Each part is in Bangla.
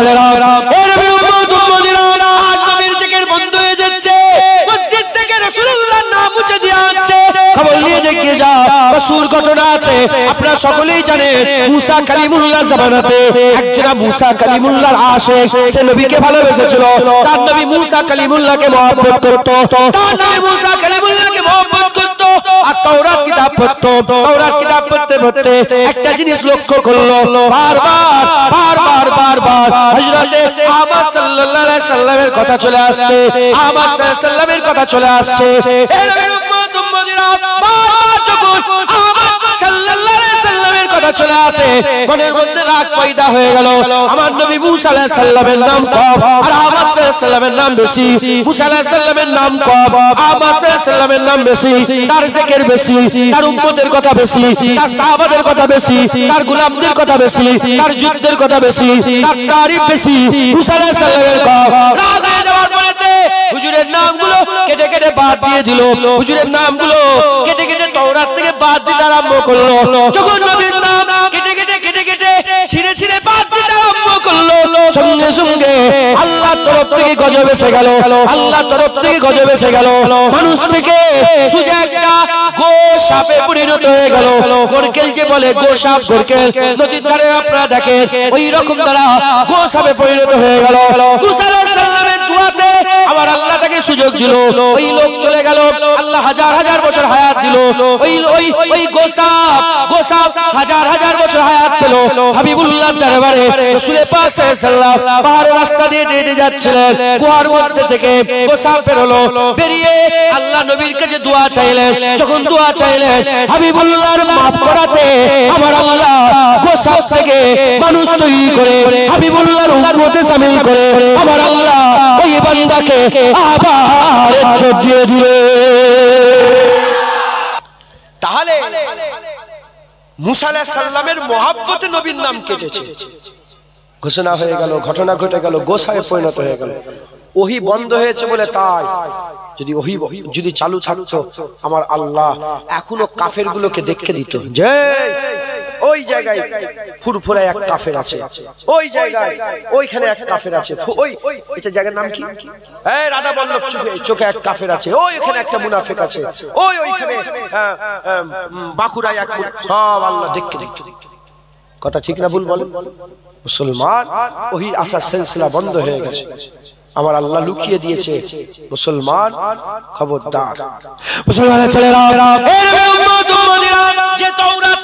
ছেলেরা, এ নবীর উম্মত উম্মতিরা, আজ নবীর জিকির বন্ধ হয়ে যাচ্ছে, মসজিদ থেকে রাসূলুল্লাহর নাম মুছে দেওয়া হচ্ছে। খবর নিয়ে দেখিয়ে যা, রাসূল ঘটনা আছে, আপনারা সকলেই জানেন। মুসা কালিমুল্লাহ জামানাতে একজন মুসা কালিমুল্লাহর আশিক, সে নবীকে ভালোবেসেছিল। তার নবী মুসা কালিমুল্লাহকে মহব্বত করত, তার নবী মুসা কালিমুল্লাহকে মহব্বত করত। আর তাওরাত কিতাব পড়ত, তাওরাত কিতাব পড়তে পড়তে একটা জিনিস লক্ষ্য করলো, বারবার হযরতে আহমদ সাল্লাল্লাহু আলাইহি সাল্লামের কথা চলে আসছে, আহমদ সাল্লাল্লাহু আলাইহি সাল্লামের কথা চলে আসছে। এ নবীর উম্মত উম্মতিরা, বারবার যখন আহমদ সাল্লাল্লাহু আলাইহি সাল্লামের কথা চলে আসে, মনের মধ্যে রাগ পয়দা হয়ে গেল। আমার নবী মুসা আলাইহিস সালামের নাম কম আর আহমদ সাল্লাল্লাহু আলাইহি সাল্লামের নাম বেশি। মুসা আলাইহিস সালামের নাম কম, আহমদ সাল্লাল্লাহু আলাইহি সাল্লামের নাম বেশি। তার জিকির বেশি, তার উম্মতের কথা বেশি, তার সাহাবাদের কথা বেশি, তার গোলামদের কথা বেশি, তার যুদ্ধের কথা বেশি, তার তারিফ বেশি। মুসা আলাইহিস সালামের কম রাগ হয়ে যাওয়ার পরেতে হুজুরের নামগুলো কেটে কেটে বাদ দিয়ে দিল, হুজুরের নামগুলো কেটে কেটে তাওরাত থেকে বাদ দিতে আরম্ভ করলো। যখন নবীর নাম কেটে কেটে ছিঁড়ে ছিঁড়ে বাদ দিতে আরম্ভ করলো, সঙ্গে সঙ্গে আল্লাহর তরফ থেকে গজব এসে গেল, আল্লাহর তরফ থেকে গজব এসে গেল। মানুষ থেকে সোজা একটা গোসাপে পরিণত হয়ে গেল। গোরকেল যে বলে গোসাপ, গোরকেল নদীর ধারে আপনারা দেখেন, ওই রকম তারা গোসাপে পরিণত হয়ে গেল। মুসা আলাইহিস সালামের দুআতে আবার আল্লাহ তাকে সুযোগ দিল, ওই লোক চলে গেল, আল্লাহ হাজার হাজার বছর হায়াত দিল। ওই গোসাপ হাজার হাজার বছর হায়াত পেল। হাবিবুল্লাহ দরবারে রাসূল পাক সাল্লাল্লাহু আলাইহি সাল্লাম পাহাড়ের রাস্তা দিয়ে হেঁটে যাচ্ছিলেন, কুয়ার মধ্যে থেকে গোসাপ বের হলো, বেরিয়ে আল্লাহ নবীর কাছে দোয়া চাইলেন। যখন দোয়া চাইলেন, হাবিবুল্লাহর মাফ করাতে আমার আল্লাহ গোসাপ থেকে মানুষ তৈরি করে হাবিবুল্লাহর উম্মতে শামিল করে আমার আল্লাহ ওই বান্দাকে আবার ইজ্জত দিয়ে দিলে। তাহলে মুসা আলাইহিস সালামের মহব্বতে নবীর নাম কেটেছে, ঘোষণা হয়ে গেল, ঘটনা ঘটে গেল, গোসায় পরিণত হয়ে গেল। ওহী বন্ধ হয়েছে বলে তাই, যদি ওহী যদি চালু থাকতো আমার আল্লাহ এখনো কাফেরগুলোকে দেখে দিত যে ওই জায়গায় ফুরফুরা এক কাফের আছে, ওই জায়গায় ওইখানে এক কাফের আছে, ওই এটা জায়গার নাম কি, এই রাধা বল্লভ চোখে এক কাফের আছে, ওইখানে একটা মুনাফিক আছে, ওইখানে বাঁকুড়ায় এক, সব আল্লাহ দেখে দেখে। কথা ঠিক না ভুল বলেন? মুসলমান ওই আসার সিলসিলা বন্ধ হয়ে গেছে, আমার আল্লাহ লুকিয়ে দিয়েছে। মুসলমান খবরদার, মুসলমানের ছেলেরা, এই নবীর উম্মত উম্মতিরা, যে তাওরাত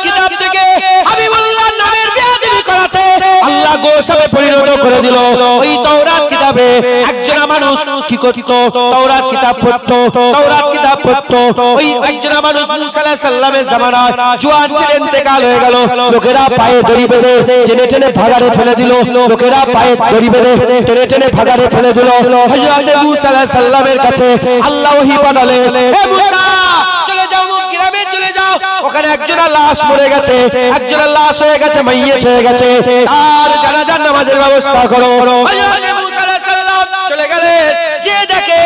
কিতাব থেকে হাবিবুল্লাহর নামের বেয়াদবি করাতে আল্লাহ গোসাপে পরিণত করে দিল। ওই তাওরাত কিতাবে একজন মানুষ কি করত? তাওরাত কিতাব পড়তো। ওই একজন মানুষ মুসা আলাইহিস সালামের জামানায় জওয়ান ছিলেন, ইন্তেকাল হয়ে গেল। লোকেরা পায়ে দড়ি বেঁধে টেনে টেনে ভাগাড়ে ফেলে দিল, লোকেরা পায়ে দড়ি বেঁধে টেনে টেনে ভাগাড়ে ফেলে দিল। হযরত মুসা আলাইহিস সালামের কাছে আল্লাহ ওহী পাঠালেন, হে মুসা চলে যাও, গ্রামে চলে যাও, ওখানে একজনের লাশ মরে গেছে, একজনের লাশ হয়ে গেছে, মাইয়িত হয়ে গেছে, তার জানাজার নামাজের ব্যবস্থা করো। হযরত মুসা আলাইহিস সালাম চলে গেলেন, যে দেখে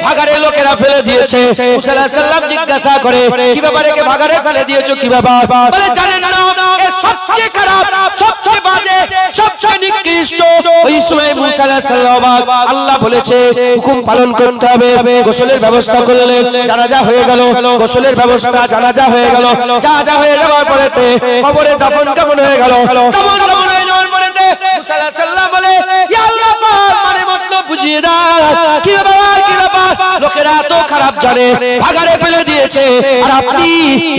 ভাগাড়ে লোকেরা ফেলে দিয়েছে। মুসা আলাইহিস সালাম জিজ্ঞাসা করে, কি ব্যাপারে, কে ভাগাড়ে ফেলে দিয়েছো, কি ব্যাপার? বলে জানেন না, এ সবচেয়ে খারাপ, সবচেয়ে বাজে, সবচেয়ে নিকৃষ্ট। ওই সময় মুসা আলাইহিস সালাম আল্লাহ বলেছে হুকুম পালন করতে হবে। গোসলের ব্যবস্থা করলেন, জানাজা হয়ে গেল, গোসলের ব্যবস্থা, জানাজা হয়ে গেল, জানাজা হয়ে যাওয়ার পরেতে কবরে দাফন কাফন হয়ে গেল। দাফন কাফন হয়ে যাওয়ার পরেতে মুসা আলাইহিস সালাম বলে, ইয়া আল্লাহ পাক, মানে মতলব বুঝিয়ে দাও, কি ব্যাপার, কি ব্যাপার? লোকেরা তো খারাপ জানে, ভাগাড়ে ফেলে দিয়েছে, আর আপনি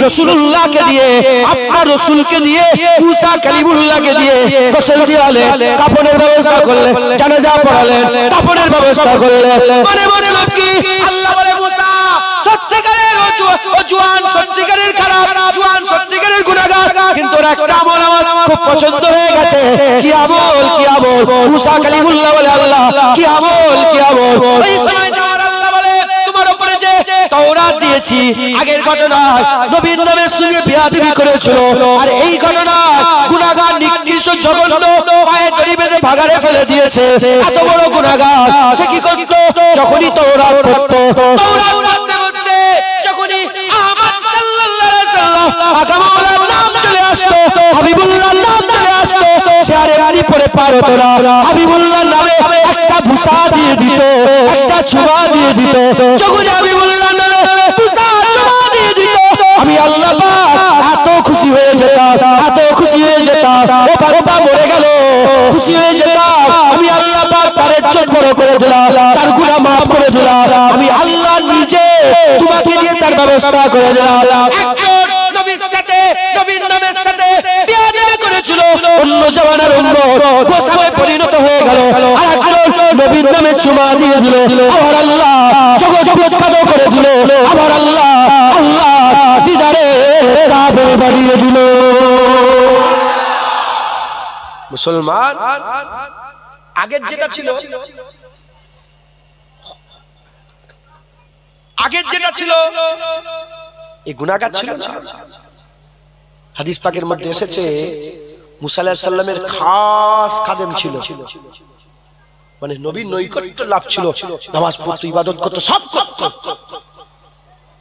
রাসূলুল্লাহকে দিয়ে, আপনার রাসূলকে দিয়ে, মুসা কালিমুল্লাহকে দিয়ে গোসল দিয়ালে, কাফনের ব্যবস্থা করলেন, জানাজা পড়ালেন, দাফনের ব্যবস্থা করলেন। মানে মতলব কি? আল্লাহ বলে মুসা সত্যিকারের জওয়ান, সত্যিকারের খারাপ জওয়ান, সত্যিকারের গুনাহগার, কিন্তু একটা আমল আমার খুব পছন্দ হয়ে গেছে। কি আমল? কি আমল? মুসা কালিমুল্লাহ বলে, আল্লাহ কি আমল, কি আমল? ওই সময় আমার আল্লাহ বলে, তোমার উপরে যে তাওরাত দিয়েছি, আগের ঘটনায় নবীর নামের সঙ্গে বেয়াদবি করেছিল, আর এই ঘটনায় গুনাহগার, নিকৃষ্ট, জঘন্য, পায়ে দড়ি বেঁধে ভাগাড়ে ফেলে দিয়েছে। এত বড় গুনাহগার, সে কি করত? যখনই তাওরাত পড়তো, তাওরাত পড়তে পড়তে যখনই আহমদ সাল্লাল্লাহু আলাইহি সাল্লাম আকামাউলার নাম চলে আসতো, হাবিবুল্লাহর নাম চলে আসতো, সে আর করে পার হতো না হাবিবুল্লাহ নামে একটা ভুসা দিয়ে দিত একটা চুমা দিয়ে দিত যখন হাবিবুল্লাহ নামে ভুসা চুমা দিয়ে দিত আমি আল্লাহ পাক এত খুশি হয়ে যেতাম এত খুশি হয়ে যেতাম ও বান্দা মরে গেল খুশি হয়ে যেতাম আমি আল্লাহ পাক তার ইজ্জত বড় করে দিলাম তার গুনাহ maaf করে দিলাম আমি আল্লাহ নিজে তোমাকে দিয়ে তার ব্যবস্থা করে দিলাম একজন নবীর সাথে নবীর নামের সাথে বিয়াদবি করেছিল অন্য জামানার উম্মত গোসামে পরিণত হয়ে গেল আর একজন নবীর নামে চুমা দিয়ে দিল আমার আল্লাহ জগৎ বিখ্যাত করে দিল আমার আল্লাহ আল্লাহ দিদারে কাফের বানিয়ে দিল মুসলমান আগের যেটা ছিল এই গুনাহগার ছিল না হাদিস পাকের মধ্যে এসেছে মুসা আলাইহিস সালামের খাস খাদেম ছিল মানে নবীর নৈকট্য লাভ ছিল নামাজ পড়তো ইবাদত করতো সব করতো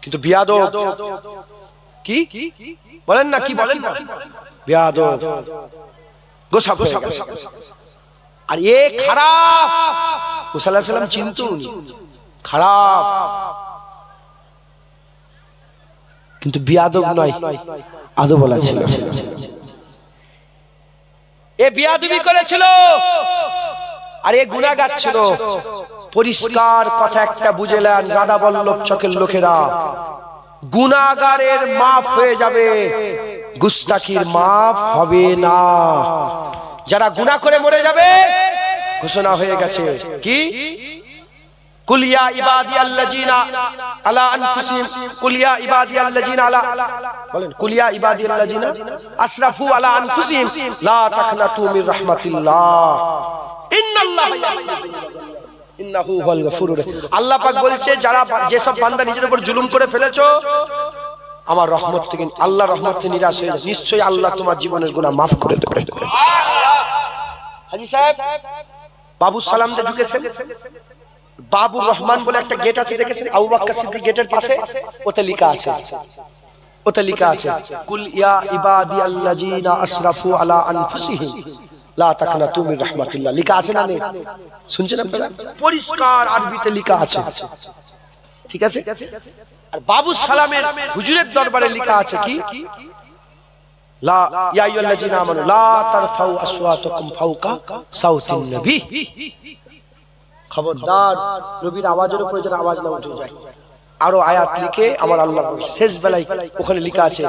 কিন্তু বিয়াদব কি বলেন না কি বলেন না বিয়াদব গোসা হয়ে গেছে আর এ খারাপ মুসা আলাইহিস সালাম চিনতো খারাপ কিন্তু বিয়াদব নয় আদব বলা ছিল এ বিয়াদবি করেছিল আর এ গুনাহগার ছিল পরিষ্কার কথা একটা বুঝেলেন রাধা বল্লভ চকের লোকেরা গুনাহগারের maaf হয়ে যাবে গুস্তাখির maaf হবে না যারা গুনাহ করে মরে যাবে ঘোষণা হয়ে গেছে কি কুল ইয়া ইবাদিয়াল্লাযিনা আলা আনফুসিহিম কুল ইয়া ইবাদিয়াল্লাযিনা আলা বলেন কুল ইয়া ইবাদিয়াল্লাযিনা আসরাফু আলা আনফুসিহিম লা তাকনাতু মির রাহমাতিল্লাহ ইন্নাল্লাহা ইন্নাহু হুয়াল গফুরুর আল্লাহ পাক বলছে যারা যেসব বান্দা নিজের উপর জুলুম করে ফেলেছো আমার রহমত থেকে আল্লাহর রহমত থেকে নিরাশ হয়ে যাও নিশ্চয়ই আল্লাহ তোমার জীবনের গুনাহ maaf করে দেবে সুবহানাল্লাহ হাজী সাহেব বাবু সালাম যে ঢুকেছেন বাবুর রহমান বলে একটা গেট আছে দেখেছেন আবু বকর সিদ্দিক গেটের পাশে ওতে লেখা আছে কুল ইয়া ইবাদিয়াল্লাযিনা আসরাফু আলা আনফুসিহিম লা তাকনাতু মির রাহমাতিল্লাহ লেখা আছে না নেই শুনছেন আপনারা পরিষ্কার আরবিতে লেখা আছে ঠিক আছে আর বাবু সালামের হুজুরের দরবারে লেখা আছে কি লা ইয়া আইয়ুহাল্লাযিনা আমানু লা তারফাউ আসওয়াতাকুম ফাওকা সাউতিন নবী খবরদার নবীর আওয়াজের উপরে যেন আওয়াজ না উঠে যায় আরো আয়াত লিখে আমার আল্লাহ শেষ বেলায় ওখানে লেখা আছে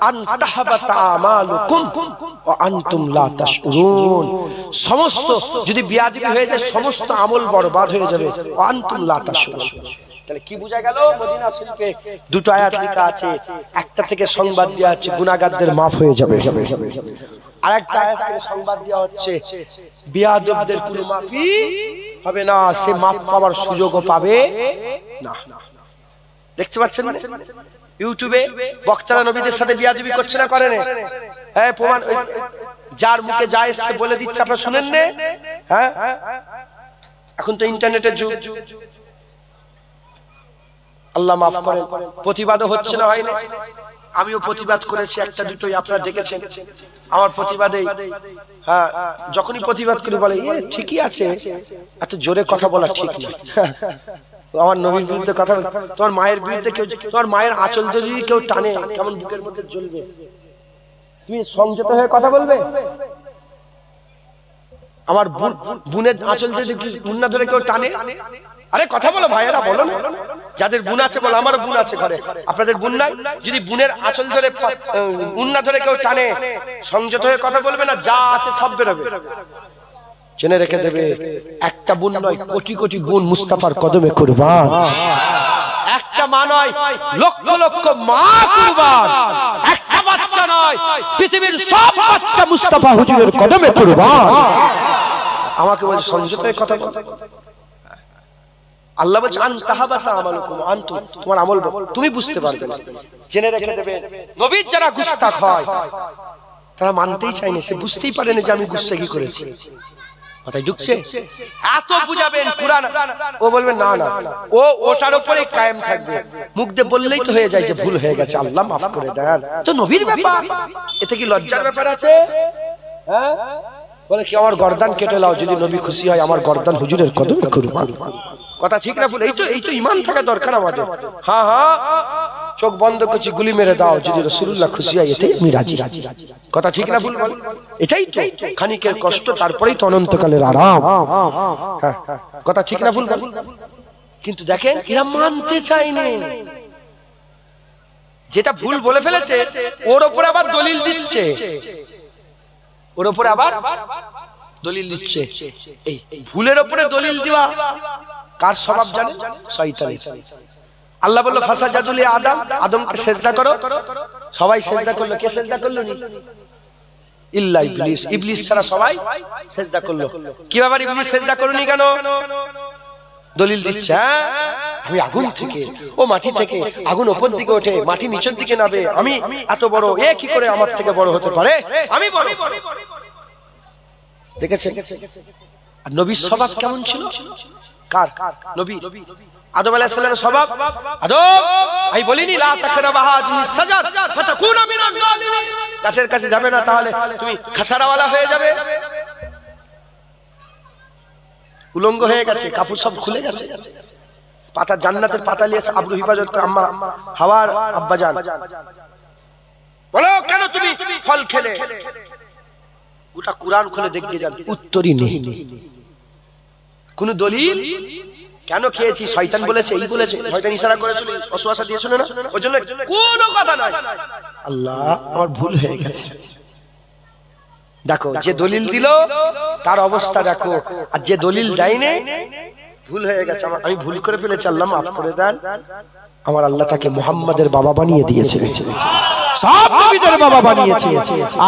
আনতাহাবাতা আমালুকুম ওয়া আনতুম লা তাশউরুন সমস্ত যদি বিয়াদবি হয়ে যায় সমস্ত আমল বরবাদ হয়ে যাবে ওয়া আনতুম লা তাশউরুন তাহলে কি বোঝা গেল মদিনা শরীফে দুটো আয়াত লেখা আছে একটা থেকে সংবাদ দেয়া হচ্ছে গুনাহগারদের maaf হয়ে যাবে আরেকটা আয়াত থেকে সংবাদ দেয়া হচ্ছে বিয়াদবদের কোনো মাফি হবে না সে maaf পাওয়ার সুযোগও পাবে না দেখতে পাচ্ছেন না ইউটিউবে বক্তারা নবীদের সাথে বিয়াদবি করছে না করে না হ্যাঁ প্রমাণ যার মুখে যা এসেছে বলে দিচ্ছে আপনারা শুনেন না হ্যাঁ এখন তো ইন্টারনেটের যুগ আল্লাহ maaf করেন প্রতিবাদও হচ্ছে না হয় না আমিও প্রতিবাদ করেছি একটা দুটোই আপনারা দেখেছেন আমার প্রতিবাদে হ্যাঁ যখনই প্রতিবাদ করি বলে ঠিকই আছে এত জোরে কথা বলা ঠিক না আমার নবীর বিরুদ্ধে কথা তোমার মায়ের বিরুদ্ধে কেউ তোমার মায়ের আঁচল যদি কেউ টানে কেমন বুকের মধ্যে জ্বলবে তুমি সংযত হয়ে কথা বলবে আমার বোনের আঁচল যদি মুন্না ধরে কেউ টানে আরে কথা বলো ভাইয়েরা বলো না যাদের বোন আছে বলো আমার বোন আছে ঘরে আপনাদের বোন নাই যদি বোনের আঁচল ধরে মুন্না ধরে কেউ টানে সংযত হয়ে কথা বলবে না যা আছে সব বেরোবে জেনে রেখে দেবে একটা বোন নয় কোটি কোটি বোন মুস্তাফার কদমে কুরবান একটা মা নয় লক্ষ লক্ষ মা কুরবান একটা বাচ্চা নয় পৃথিবীর সব বাচ্চা মুস্তাফা হুজুরের কদমে কুরবান আমাকে বলে সংযত হয়ে কথা বলতে আল্লাহ বলছে আনতাহাবাতা আমালুকুম আনতুম তোমার আমল তুমি বুঝতে পারবে না জেনে রেখে দেবে নবীর যারা গুস্তাখ হয় তারা মানতেই চায় না সে বুঝতেই পারে না যে আমি গুস্তাখি করেছি মাথায় ঢুকছে এত বুঝাবেন কুরআন ও বলবে না না ও ওটার উপরে কায়েম থাকবে মুখ দিয়ে বললেই তো হয়ে যায় যে ভুল হয়ে গেছে আল্লাহ maaf করে দেন তো নবীর ব্যাপার এতে কি লজ্জার ব্যাপার আছে হ্যাঁ বলে কি আমার গর্দান কেটে লাও, যদি নবী খুশি হয় আমার গর্দান হুজুরের কদমে কুরবান। কথা ঠিক না ভুল? এই তো ঈমান থাকা দরকার আমাদের। হ্যাঁ হ্যাঁ, চোখ বন্ধ করছি, গুলি মেরে দাও, যদি রাসূলুল্লাহ খুশি হয় এতেই আমি রাজি। কথা ঠিক না ভুল? এটাই তো খানিকের কষ্ট, তারপরেই তো অনন্তকালের আরাম। হ্যাঁ, কথা ঠিক না ভুল? কিন্তু দেখেন এরা মানতে চায়নি, যেটা ভুল বলে ফেলেছে ওর উপরে আবার দলিল দিচ্ছে, ওর উপরে আবার দলিল দিচ্ছে। এই ভুলের উপরে দলিল দেওয়া কার স্বভাব জানেন? শয়তানের। আল্লাহ বলল ফাসাজাদু লি আদম, আদমকে সিজদা করো, সবাই সিজদা করলো। কে সিজদা করলো? ইল্লা ইবলিস, ইবলিস ছাড়া সবাই সিজদা করলো। কি ব্যাপার ইবলিস সিজদা করনি কেন? দলিল দিচ্ছে, আমি আগুন থেকে, ও মাটি থেকে, আগুন উপর দিকে ওঠে, মাটি নিচের দিকে নামে, আমি এত বড়, এ কি করে আমার থেকে বড় হতে পারে? আমি বড়। দেখেছে? আর নবীর স্বভাব কেমন ছিল? কার? নবী আদম আলাইহিস সালামের স্বভাব। আদম, আমি বলিনি লা তাকরাবা হাযিহিস সাজাদ ফাতাকুনা মিনাজ জালিমিন, গাছের কাছে যাবে না, তাহলে তুমি খাসারাওয়ালা হয়ে যাবে। উলঙ্গ হয়ে গেছে, কাপড় সব খুলে গেছে, পাতা জান্নাতের পাতা নিয়ে আবরু হিফাজত করে আম্মা হাওয়ার আব্বাজান। বলো কেন তুমি ফল খেলে? গোটা কুরআন খুলে দেখতে যান, উত্তরই নেই, কোন দলিল। কেন খেয়েছি? শয়তান বলেছে, এই বলেছে, শয়তান ইশারা করেছিল, ওয়াসওয়াসা দিয়েছিল না, ওইজন্য কোনো কথা নাই। আল্লাহ আমার ভুল হয়ে গেছে। দেখো যে দলিল দিল তার অবস্থা দেখো, আর যে দলিল দেয়নি ভুল হয়ে গেছে, আমি ভুল করে ফেলেছি, আল্লাহ মাফ করে দেন। আমার আল্লাহ তাকে মুহাম্মাদের বাবা বানিয়ে দিয়েছে, সব নবীদের বাবা বানিয়েছে,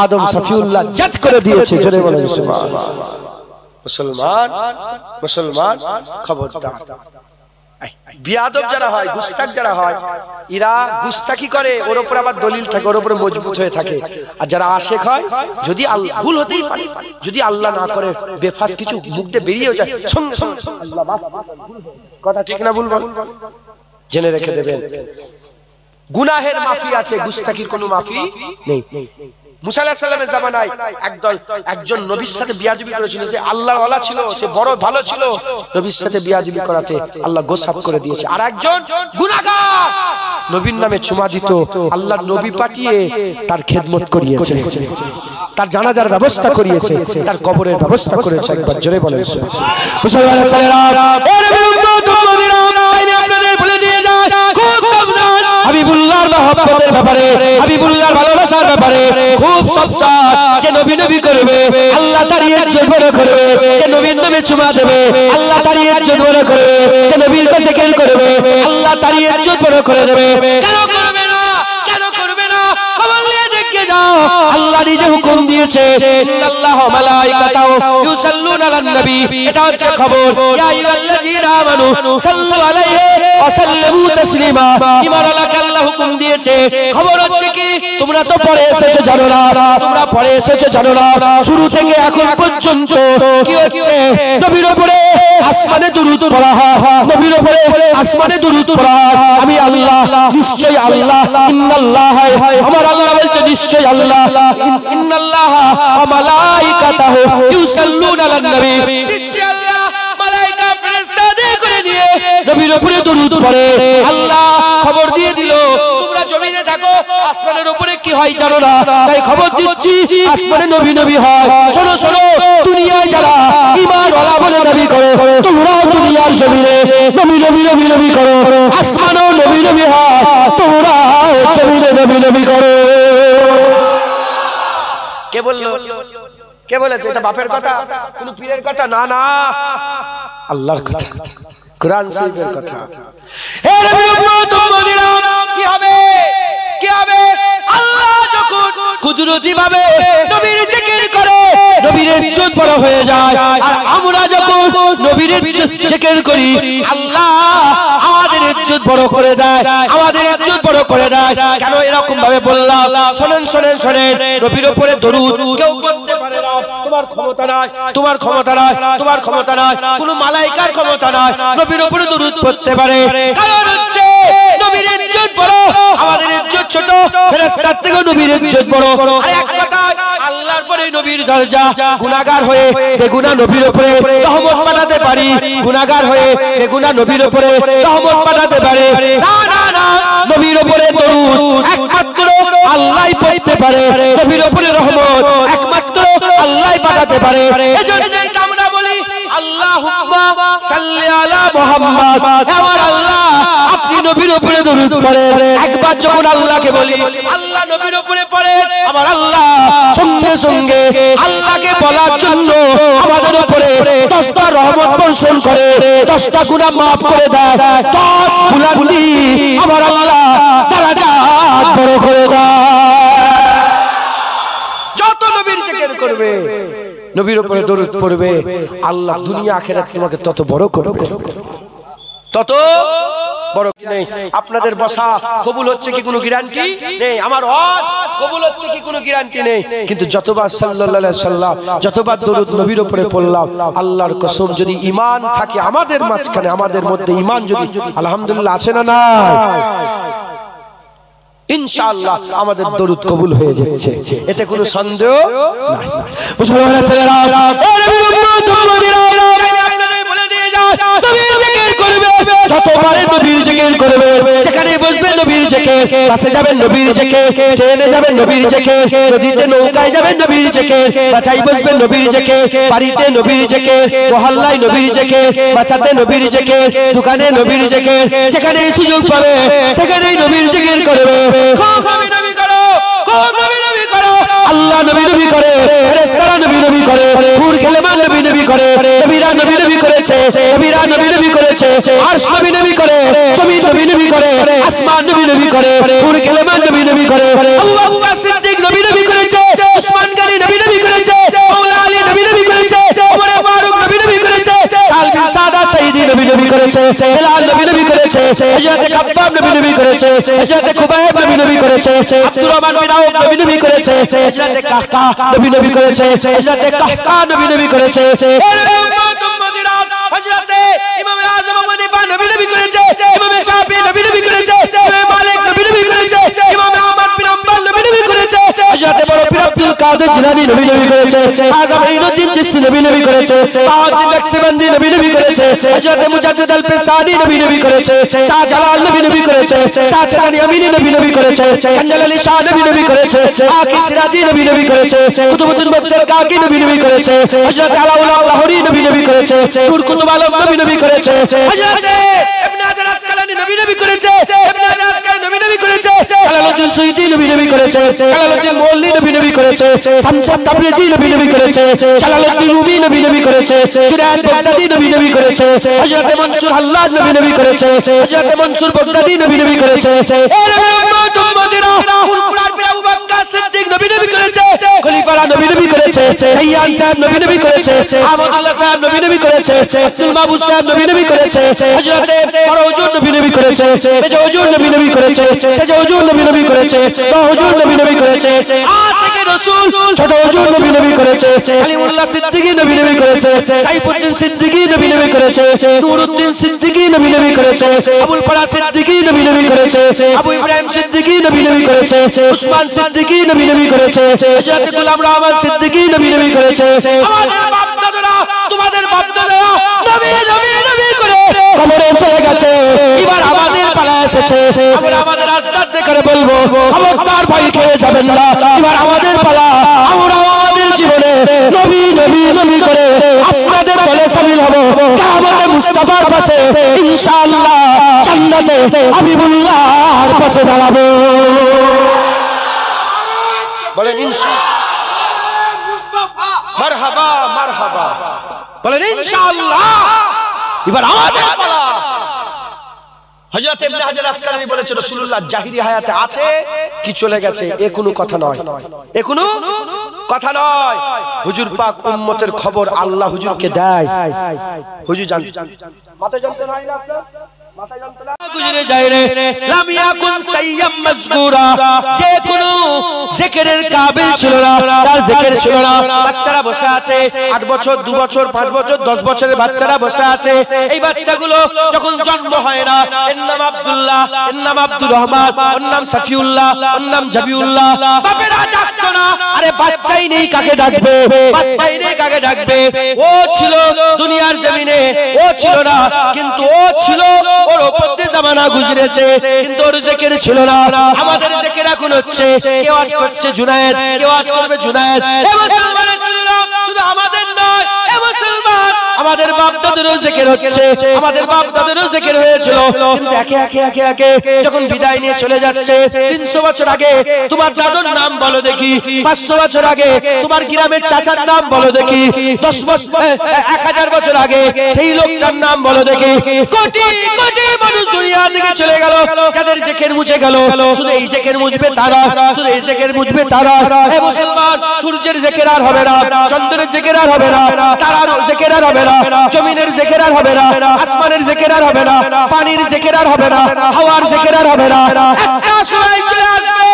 আদম সফিউল্লাহ জাত করে দিয়েছে। জোরে বলেন সুবহানাল্লাহ। মুসলমান, মুসলমান খবরদার, বিয়াদব যারা হয়, গুস্তাখ যারা হয়, এরা গুস্তাখি করে, ওর উপর আবার দলিল থাকে, ওর উপরে মজবুত হয়ে থাকে। আর যারা আশেক হয়, যদি ভুল হতেই পারে, যদি আল্লাহ না করে বেফাস কিছু মুখ দিয়ে বেরিয়ে যায়, সঙ্গে সঙ্গে আল্লাহ মাফ। কথা ঠিক না ভুল? জেনে রেখে দেবেন, গুনাহের মাফি আছে, গুস্তাখির কোনো মাফি নেই। মুসা আলাইহিস সালামের জামানায় একজন নবীর সাথে বিয়াদবি করেছিল, সে আল্লাহর ওয়ালা ছিল, সে বড় ভালো ছিল, নবীর সাথে বিয়াদবি করাতে আল্লাহ গোসাপ করে দিয়েছে। আর একজন গুনাহগার নবীর নামে চুমা দিত, আল্লাহর নবী পাঠিয়ে তার খেদমত করিয়েছে, তার জানাজার ব্যবস্থা করিয়েছে, তার কবরের ব্যবস্থা করেছে। একবার জোরে বলেন মুসলমানের ছেলেরা, এ নবীর উম্মত উম্মতিরা, আমি আপনাদের বলে দিয়ে যাই, খুব সাবধান হাবিবুল্লাহর মহব্বতের ব্যাপারে, হাবিবুল্লাহর ভালোবাসার ব্যাপারে খুব সাবধান। যে নবী নবী করবে আল্লাহ তার ইজ্জত বড় করবে, যে নবীর নামে চুমা দেবে আল্লাহ তার ইজ্জত বড় করবে, যে নবীর কাছে জিকির করবে আল্লাহ তার ইজ্জত বড় করে দেবে। কেন করবে না? কেন করবে না? খবর নিয়ে দেখে যাও, আল্লাহ নিজে হুকুম দিয়েছে, ইন্নাল্লাহা ওয়া মালাইকাতাহু ইউসাল্লুনা আলান নবী। এটা হচ্ছে খবর, ইয়া আইয়ুহাল্লাযীনা আমানু সাল্লু আলাইহি ওয়া সাল্লিমু তাসলিমা। ঈমান আলাকে আল্লাহ হুকুম দিয়েছে। খবর হচ্ছে কি, তোমরা তো পড়ে এসেছো জানো না, তোমরা পড়ে এসেছো জানো না, শুরু থেকে এখন পর্যন্ত কি হচ্ছে? নবীর উপরে আসমানে দুরূদ পড়া হয়, নবীর উপরে আসমানে দুরূদ পড়া হয়। আমি আল্লাহ, নিশ্চয়ই আল্লাহ, ইন্নাল্লাহ, আমার আল্লাহ বলছে নিশ্চয়ই আল্লাহ, ইন্নাল্লাহা ওয়া মালাইকাতাহু ইউসাল্লুনা আলান নবী, নিশ্চয়ই আল্লাহ মালায়েকা ফেরেশতাদের করে নিয়ে নবীর উপরে দুরূদ পড়ে। আল্লাহ খবর দিয়ে দিল, তোমরা জমিনে থাকো, আসমানের উপরে কি হয় জানো না, তাই খবর দিচ্ছি আসমানে নবী নবী হয়। শোনো শোনো, দুনিয়ায় যারা ঈমান ওয়ালা বলে দাবি করো, তোমরাও দুনিয়ার জমিনে নবী নবী নবী নবী করো, আসমানেও নবী নবী হয়, তোমরাও জমিনে নবী নবী করো। কে বললো? কে বলেছে? এটা বাপের কথা, কোন পীরের কথা না, না আল্লাহর কথা, কুরআন শরীফের কথা। হে নবীর উম্মত উম্মতিরা, কি হবে? কি হবে? আল্লাহ যখন কুদরতি ভাবে নবীর জিকির করে, নবীর ইজ্জত বড় হয়ে যায়। আর আমরা যখন নবীর জিকির করি, আল্লাহ আমাদের ইজ্জত বড় করে দেয়, আমাদের ইজ্জত বড় করে দেয়। কেন এরকম ভাবে বললাম? শুনেন শুনেন শুনেন, নবীর উপরে দরুদ কেউ করতে পারে না, তোমার ক্ষমতা নাই, তোমার ক্ষমতা নাই, তোমার ক্ষমতা নাই, কোন মালাইকার ক্ষমতা নাই নবীর উপরে দরুদ পড়তে পারে। কারণ হচ্ছে নবীর ইজ্জত বড়, আমাদের ইজ্জত ছোট, ফেরেশতার থেকে নবীর ইজ্জত বড়। আর এক কথা আল্লাহর পরে নবীর দরজা। গুনাহগার হয়ে বেগুনাহ নবীর উপরে রহমত পাঠাতে পারি, গুনাহগার হয়ে বেগুনাহ নবীর উপরে রহমত পাঠাতে পারে না। না না, নবীর উপরে দরুদ একমাত্র আল্লাহই পড়তে পারে, নবীর উপরে রহমত একমাত্র আল্লাহই পাঠাতে পারে। এজন্যই আমরা বলি আল্লাহুম্মা সাল্লি আলা মুহাম্মাদ। আমার আল্লাহ আপনি নবীর উপরে দরুদ পড়েন। একবার যখন আল্লাহকে বলি আল্লাহ নবীর উপরে পড়েন, আমার আল্লাহ সঙ্গে সঙ্গে আল্লাহকে বলার জন্য আমাদের উপরে 10টা রহমত বর্ষণ করে, 10টা গুনাহ maaf করে দেয়, 10 বুলন্দি আমার আল্লাহ দরজাত বড় করে দেয়। যত নবীর জিকির করবে, নবীর উপরে দরুদ পড়বে, আল্লাহ দুনিয়া আখিরাত তোমাকে তত বড় করবে, তত বড়। নেই আপনাদের বসা কবুল হচ্ছে কি কোনো গ্যারান্টি নেই, আমার হজ কবুল হচ্ছে কি কোনো গ্যারান্টি নেই, কিন্তু যতবার সাল্লাল্লাহু আলাইহি সাল্লাম, যতবার দরুদ নবীর উপরে পড়লাম, আল্লাহর কসম যদি ঈমান থাকে আমাদের মাঝখানে, আমাদের মধ্যে ঈমান যদি আলহামদুলিল্লাহ আছে না না, ইনশাআল্লাহ আমাদের দরুদ কবুল হয়ে যাচ্ছে, এতে কোনো সন্দেহ নাই। মুসলমান ছেলেরা, এ নবীর উম্মত উম্মতিরা, আপনারা বলে দিয়ে যান নবীর জিকির করবে, যতবারে নবীর জিকির করবে, যেখানে বসবে নবীর জিকির, বাসে যাবেন নবীর জিকির, ট্রেনে যাবেন নবীর জিকির, নদীতে নৌকায় যাবেন নবীর জিকির, বাসায় বসবেন নবীর জিকির, বাড়িতে নবীর জিকির, মহল্লায় নবীর জিকির, বাসাতে নবীর জিকির, দোকানে নবীর জিকির, যেখানেই সুযোগ পাবে সেখানেই নবীর জিকির করবে। খুব নবী নবী করো, খুব নবী নবী করো, আল্লাহ নবী নবী করে, ফেরেশতারা নবী নবী করে, হুর খেলেমান নবী নবী করে, নবীরা নবী নবী করেছে, নবীরা নবী নবী করেছে, আরশ নবী নবী করে, জমিন নবী নবী করে, আসমান নবী নবী করে, হুর খেলেমান নবী নবী করে, আবু বকর সিদ্দিক নবী নবী করেছে, উসমান গনি নবী নবী করেছে, মাওলা আলী নবী নবী করেছে, ওমর ফারুক নবী নবী করেছে, সাল বিন সাদা সাইদি নবী নবী করেছে, বেলাল নবী নবী করেছে, হযরত কাব্বাব নবী নবী করেছে, হযরত খুবাইব নবী নবী করেছে, আব্দুর রহমান বিন আউফ নবী নবী করেছে, হযরত কাহকা নবী নবী করেছে, হযরত কাহকা নবী নবী করেছে, উম্মত উম্মতিরা, হযরত ইমাম আযম আবু হানিফা নবী নবী করেছে, ইমাম শাফিঈ নবী নবী করেছে, ইমাম মালিক নবী নবী করেছে, ইমাম আহমদ বিন হাম্বল নবী নবী করেছে, হযরত বড় পীর আব্দুল কাদের জিলানী নবী নবী করেছে, আযম ঈনুদ্দিন চিশতি নবী নবী করেছে, বাহাউদ্দিন নকশবন্দি নবী নবী করেছে, হযরত মুজাদ্দিদ আল-ফিসানি নবী নবী করেছে, শাহজালাল নবী নবী করেছে, শাহজালাল আমিনী নবী নবী করেছে, কাঞ্জাল আলী শাহ নবী নবী করেছে, আকি সিরাজি নবী নবী করেছে, কুতুবউদ্দিন বখতিয়ার কাকি নবী নবী করেছে, হযরত আলাউল লাহোরী নবী নবী করেছে, নূর কুতুব আলম নবী নবী করেছে, হযরত ইবনে হাজার আসকালানী নবী নবী করেছে, ইবনে হাজার আসকালানী নবী নবী করেছে, জালালউদ্দিন সুয়ুতী নবী নবী করেছে, জালালউদ্দিন মুআল্লি নবী নবী করেছে, শামস তাবরিজি নবী নবী করেছে, জালালউদ্দিন রুমি নবী নবী করেছে, জুনায়েদ বাগদাদি নবী নবী করেছে, হযরত মনসুর হাল্লাজ নবী নবী করেছে, হযরত মনসুর বাগদাদি নবী নবী করেছে, এ উম্মত উম্মতিরা, কুরআন পীর আবু বকর সিদ্দিক নবী নবী করেছে, খলিফারা নবী নবী করেছে, হাইয়ান সাহেব নবী নবী করেছে, আহমদুল্লাহ সাহেব নবী নবী করেছে, আব্দুল মাহবুব সাহেব নবী নবী করেছে, হযরত বড় হুজুর নবী নবী করেছে, মেজো হুজুর নবী নবী করেছে, সেজো হুজুর নবী নবী করেছে, বড় হুজুর নবী নবী করেছে, আশিকে রাসূল ছোট হুজুর নবী নবী করেছে, কালিমুল্লাহ সিদ্দিকী নবী নবী করেছে, সাইফুদ্দিন সিদ্দিকী নবী নবী করেছে, নূরউদ্দিন সিদ্দিকী নবী নবী করেছে, আবুল ফরাজ সিদ্দিকী নবী নবী করেছে, আবু ইব্রাহিম সিদ্দিকী নবী নবী করেছে, উসমান সিদ্দিকী নবী নবী করেছে, হযরত গোলাম রহমান সিদ্দিকী নবী নবী করেছে। আমাদের বাপ দাদারা, তোমাদের বাপ দাদারা নবী নবী নবী করে কবরে চলে গেছে, এবার আমাদের পালা এসেছে, আমরা আমাদের আস্তে করে বলবো খবরদার ভয় খেয়ে যাবেন না, এবার আমাদের পালা, আমরা আমাদের জীবনে নবী নবী নবী করে আপনাদের দলে শামিল হব, কিয়ামতে মুস্তাফার পাশে ইনশাআল্লাহ জান্নাতে হাবিবুল্লাহর পাশে দাঁড়াবো, বলেন ইনশাআল্লাহ, মুস্তাফা মারহাবা মারহাবা, বলেন ইনশাআল্লাহ। এবার আমাদের পালা। হযরত ইবনে হাজার আসকালানী বলেছে রাসূলুল্লাহ জাহিরি হায়াতে আছে কি চলে গেছে, এ কোনো কথা নয়, এ কোনো কথা নয়। হুজুর পাক উম্মতের খবর আল্লাহ হুজুরকে দেয়, হুজুর জানতে মাথায় জানতে নাই না আপনার, মাথায় জানতে না গুজরে যায় রে, লাম ইয়াকুন সাইয়াম মাযকুরা, যে কোনো জিকিরের কাবিল ছিল না, তার জিকির ছিল না। বাচ্চারা বসে আছে, 8 বছর 2 বছর 5 বছর 10 বছরের বাচ্চারা বসে আছে, এই বাচ্চাগুলো যখন জন্ম হয় না, এর নাম আব্দুল্লাহ, এর নাম আব্দুর রহমান, ওর নাম সাফিউল্লাহ, ওর নাম জাবিউল্লাহ, বাপেরা ডাকতো না। আরে বাচ্চাই নেই কাকে ডাকবে, বাচ্চাই নেই কাকে ডাকবে। ও ছিল দুনিয়ার জমিনে, ও ছিল না, কিন্তু ও ছিল, ওর উপর দিয়ে জামানা গুজরেছে, কিন্তু ওর জিকির ছিল না। আমাদের জিকির এখন হচ্ছে, কেউ আজ করছে জুনায়েদ, কেউ আজ করবে জুনায়েদ। এ মুসলমানের জন্য শুধু আমাদের নয়, এ মুসলমান আমাদের বাপ দাদারও জিকির হচ্ছে, আমাদের বাপ দাদারও জিকির হয়েছিল, কিন্তু একে একে একে একে যখন বিদায় নিয়ে চলে যাচ্ছে, 300 বছর আগে তোমার দাদুর নাম বলো দেখি, 500 বছর আগে তোমার গ্রামের চাচার নাম বলো দেখি, 10 বছর 1000 বছর আগে সেই লোকটার নাম বলো দেখি। কোটি কোটি মানুষ দুনিয়া থেকে চলে গেল, যাদের জিকির মুছে গেল, শুধু এই জিকির মুছবে তারা, শুধু এই জিকির মুছবে তারা। এ মুসলমান, সূর্যের জিকির আর হবে না, চন্দ্রের জিকির আর হবে না, তারার জিকির আর হবে না, জমিনের জিকির আর হবে না, আসমানের জিকির আর হবে না, পানির জিকির আর হবে না, হাওয়ার জিকির আর হবে না। একটা সময় চলে আসবে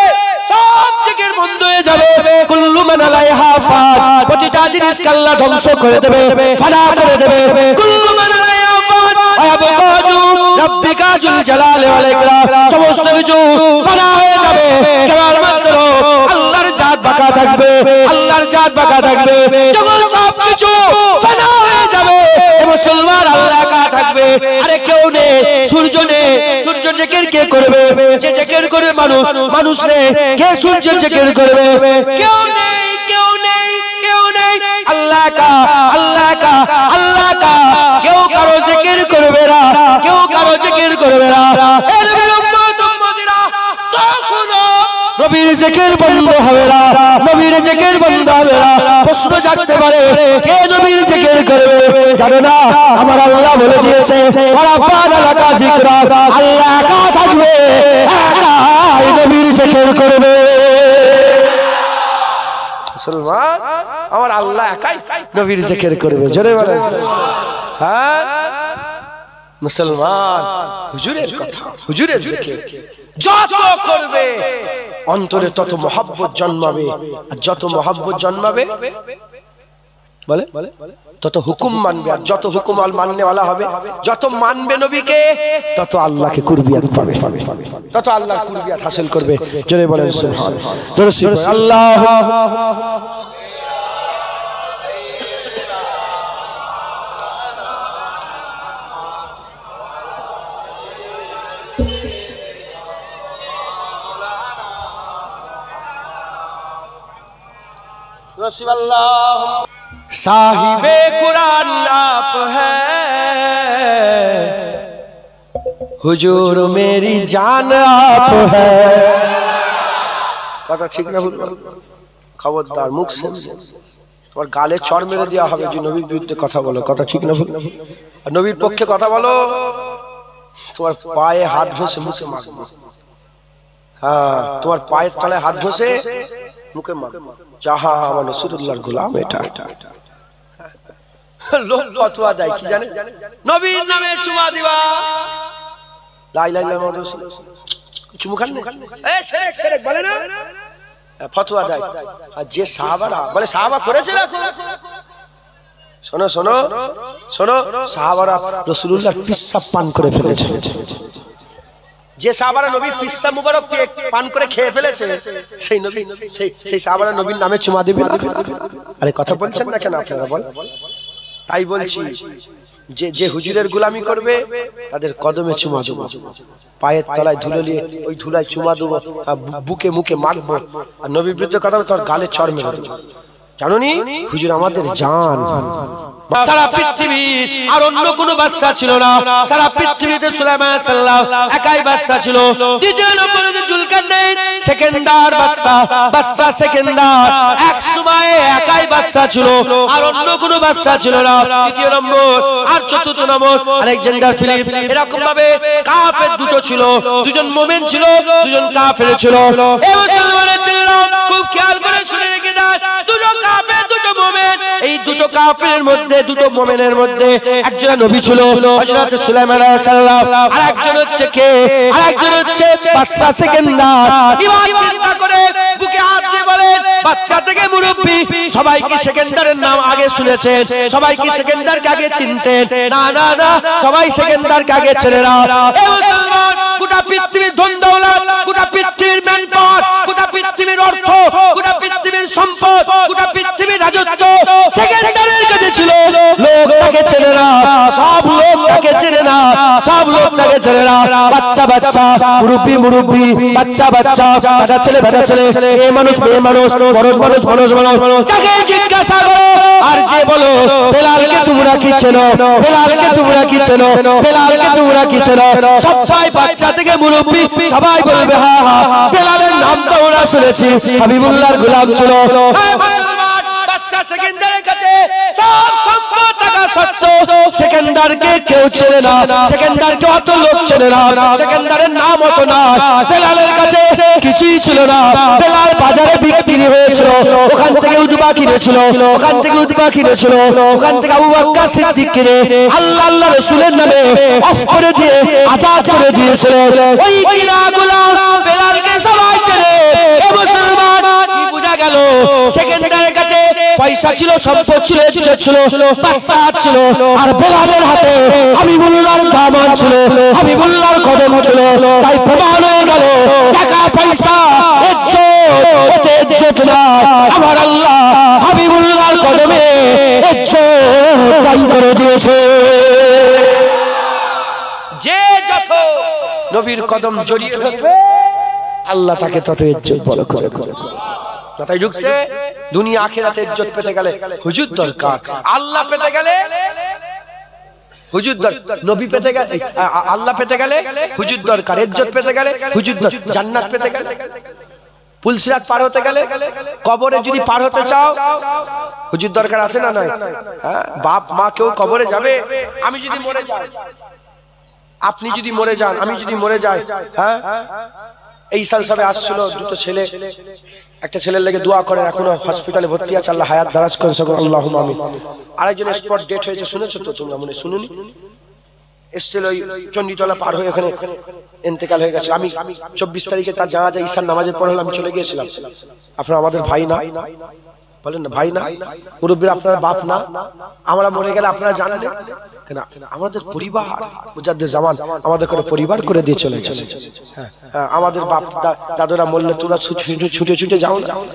সব জিকির বন্ধ হয়ে যাবে। কুল্লু মান আলাইহা ফান, প্রতিটা জিনিসকে আল্লাহ ধ্বংস করে দেবে, ফানা করে দেবে। কুল্লু মান আলাইহা ফান ওয়ায়াবকা ওয়াজহু রাব্বিকা যুল জালালি ওয়াল ইকরাম, সমস্ত কিছু ফানা হয়ে যাবে, কেবলমাত্র আল্লাহর জাত বাঁকা থাকবে, আল্লাহর জাত বাঁকা থাকবে। যখন সব কিছু ফানা হয়ে যাবে, এ মুসলমান আল্লাহ একা থাকবে, আরে কেউ নেই, সূর্য নেই। সূর্য জিকির কে করবে? যে জিকির করবে মানুষ, মানুষ নেই, কে সূর্যের জিকির করবে? কেউ নেই, কেউ নেই, কেউ নেই। আল্লাহ একা, আল্লাহ একা, আল্লাহ একা। কেউ কারো জিকির করবে না, কেউ কারো জিকির করবে না। এ নবীর উম্মত উম্মতিরা, তখনও নবীর জিকির বন্ধ হবে না, নবীর জিকির বন্ধ হবে না। প্রশ্ন জাগতে পারে, কে নবীর জিকির করবে? জানো না, আমার আল্লাহ বলে দিয়েছে, ওয়ারাফা'না লাকা যিকরাক, আল্লাহ একা থাকবে, একাই নবীর জিকির করবে। মুসলমান, আমার আল্লাহ একাই নবীর জিকির করবে। জোরে বলেন। হ্যাঁ মুসলমান, হুজুরের কথা, হুজুরের জিকির যত করবে অন্তরে তত মহব্বত জন্মাবে, আর যত মহব্বত জন্মাবে বলে তত হুকুম মানবে, আর যত হুকুম মাননেওয়ালা হবে, যত মানবে নবীকে, তত আল্লাহকে কুরবিয়াত পাবে, তত আল্লাহর কুরবিয়াত হাসিল করবে। জোরে বলেন সুবহানাল্লাহ। জোরে সুবহানাল্লাহ। साहिबे कुरान आप है, हुजूर मेरी जान आप है। কথা ঠিক না ভুল? খবরদার মুখ से তোমার গালে চড় মেরে দেওয়া হবে যে নবীর বিরুদ্ধে কথা বলো। কথা ঠিক না ভুল? আর নবীর পক্ষে কথা বলো, তোমার পায়ে হাত ঘষে মুখে মারবো। হ্যাঁ, তোমার পায়ের তলায় হাত ঘষে মুখে মারবো। যাহা আমার রাসূলুল্লাহর গোলাম এটা। লোক ফতোয়া দেয় কি জানে? নবীর নামে চুমা দিবা, লা ইলাহা ইল্লাল্লাহ মুহাম্মাদুর রাসূলুল্লাহ, চুমু খান না, এ শিরক শিরক বলে না, ফতোয়া দেয়। আর যে সাহাবারা বলে সাহাবা করেছে না, শোনো শোনো শোনো, সাহাবারা রাসূলুল্লাহর পিসাব পান করে ফেলেছে। যে সাহাবারা নবীর পিসাব মুবারক পান করে খেয়ে ফেলেছে, সেই নবী সেই সাহাবারা নবীর নামে চুমা দিবে না? আরে কথা বলছেন না কেন আপনারা? বল। তাই বলছি, যে যে হুজুরের গোলামি করবে তাদের কদমে চুমা দেবো, পায়ের তলায় ধুলো নিয়ে ওই ধুলায় চুমা দেবো, বুকে মুখে মাখবো, আর নবীর বিরুদ্ধে কথা বলতে তার গালে চড় মেরে দেবো। জানোনি হুজুর আমাদের জান। সারা পৃথিবীর আর অন্য কোনো বাদশা ছিল না, সারা পৃথিবীতে সুলাইমান সাল্লাল্লাহু একাই বাদশা ছিল। দ্বিতীয় নম্বরে জুলকারনাইন সেকেন্ডার বাদশা সেকেন্ডার, এক সময়ে একাই বাদশা ছিল, আর অন্য কোনো বাদশা ছিল না। তৃতীয় নম্বর আর চতুর্থ নম্বর আলেকজান্ডার ফিলিপ। এরকম ভাবে কাফের দুটো ছিল, দুজন মুমিন ছিল, দুজন কাফের ছিল। এই মুসলমানের ছেলেরা খুব খেয়াল করে শুনে রেখে দেয়, দুটো কাফের দুটো মুমিন, এই দুটো কাফেরের মধ্যে দুটো মুমিনের মধ্যে একজন নবী ছিল হযরত সুলাইমান আলাইহিস সালাম, আর একজন হচ্ছে কে? আর একজন হচ্ছে বাদশা সেকেন্ডার। এবার চিন্তা করে বুকে হাত দিয়ে বলেন, বাচ্চা থেকে মুরব্বি সবাই কি সেকেন্ডারের নাম আগে শুনেছেন? সবাই কি সেকেন্ডারকে আগে চিনতেন? না না না, সবাই সেকেন্ডারকে আগে চেনে না। এই মুসলমান গোটা পৃথিবীর ধন দৌলত, গোটা পৃথিবীর ম্যানপাওয়ার, গোটা পৃথিবীর অর্থ, গোটা পৃথিবীর সম্পদ, গোটা পৃথিবীর রাজত্ব সেকেন্ডারের কাছে ছিল। লোক তাকে চেনে না, সব লোক তাকে চেনে না, সব লোক তাকে চেনে না। বাচ্চা বাচ্চা, মুরব্বি মুরব্বি, বাচ্চা বাচ্চা, বেটা ছেলে বেটা ছেলে, মেয়ে মানুষ মেয়ে মানুষ, বড় মানুষ বড় মানুষ, যাকে জিজ্ঞাসা করো আর যে বলো বেলালকে তোমরা কি চেনো, বেলালকে তোমরা কি চেনো, বেলালকে তোমরা কি চেনো, সবাই বাচ্চা থেকে মুরব্বি সবাই বলবে হ্যাঁ হ্যাঁ, বেলালের নাম তো ওরা শুনেছি, হাবিবুল্লাহর গোলাম ছিল। সেকেন্ডারের কাছে সব সম্পদ থাকা সত্ত্বেও সেকেন্ডারকে কেউ চেনে না, সেকেন্ডারকে অত লোক চেনে না, সেকেন্ডারের নাম অত না। বেলালের কাছে কিছুই ছিল না, বেলাল বাজারে বিক্রি হয়েছিল, ওখান থেকে উদবা কিনেছিল, ওখান থেকে উদবা কিনেছিল, ওখান থেকে আবু বকর সিদ্দিক কিনে আল্লাহ আল্লাহ রাসূলের নামে অফ করে দিয়ে আজাদ করে দিয়েছিল। ওই কিনা গোলাম বেলালকে সবাই চেনে। এ মুসলমান, কি বোঝা গেল? সেকেন্ডারের কাছে পয়সা ছিল, সম্পদ ছিল, ইজ্জত ছিল, বাদশা ছিল, আর বেলালের হাতে হাবিবুল্লাহর দামান ছিল, হাবিবুল্লাহর কদম ছিল। তাই প্রমাণ হয়ে গেল টাকা পয়সা ইজ্জত, এতে ইজ্জত না, আমার আল্লাহ হাবিবুল্লাহর কদমে ইজ্জত দান করে দিয়েছে। যে যত নবীর কদম জড়িয়ে ধরবে আল্লাহ তাকে তত ইজ্জত বড় করে করে। কথাই ঢুকছে? দুনিয়া আখিরাতে ইজ্জত পেতে গেলে হুজুর দরকার, আল্লাহ পেতে গেলে হুজুর দরকার, নবী পেতে গেলে আল্লাহ পেতে গেলে হুজুর দরকার, ইজ্জত পেতে গেলে হুজুর দরকার, জান্নাত পেতে গেলে, পুলসিরাত পার হতে গেলে, কবরে যদি পার হতে চাও হুজুর দরকার আছে না নাই? হ্যাঁ, বাপ মা কেউ কবরে যাবে? আমি যদি মরে যাই, আপনি যদি মরে যান, আমি যদি মরে যাই, হ্যাঁ, এই সাল সবে আসছিল দুটো ছেলে, একটা ছেলের লেগে দোয়া করেন, এখনো হসপিটালে ভর্তি আছে, আল্লাহ হায়াত দারাজ করে সকল আল্লাহুম্মা আমিন। আরেকজন স্পট ডেট হয়েছে, শুনেছো তো তোমরা? মনে শুনুনি? এসছিল ওই চণ্ডীতলা পার হয়ে ওখানে ইন্তেকাল হয়ে গেছে। আমি 24 তারিখে তার জানাজা ঈশার নামাজের পর আমি চলে গিয়েছিলাম। আপনারা আমাদের ভাই না? বলেন না ভাই না? মুরব্বীরা আপনারা বাপ না? আমরা মরে গেলে আপনারা জানেন কেন? আমাদের পরিবার মুজাদ্দিদ জামান আমাদের করে পরিবার করে দিয়ে চলে গেছে। হ্যাঁ, আমাদের বাপ দাদুরা মরলে তোমরা ছুটে ছুটে যাও না।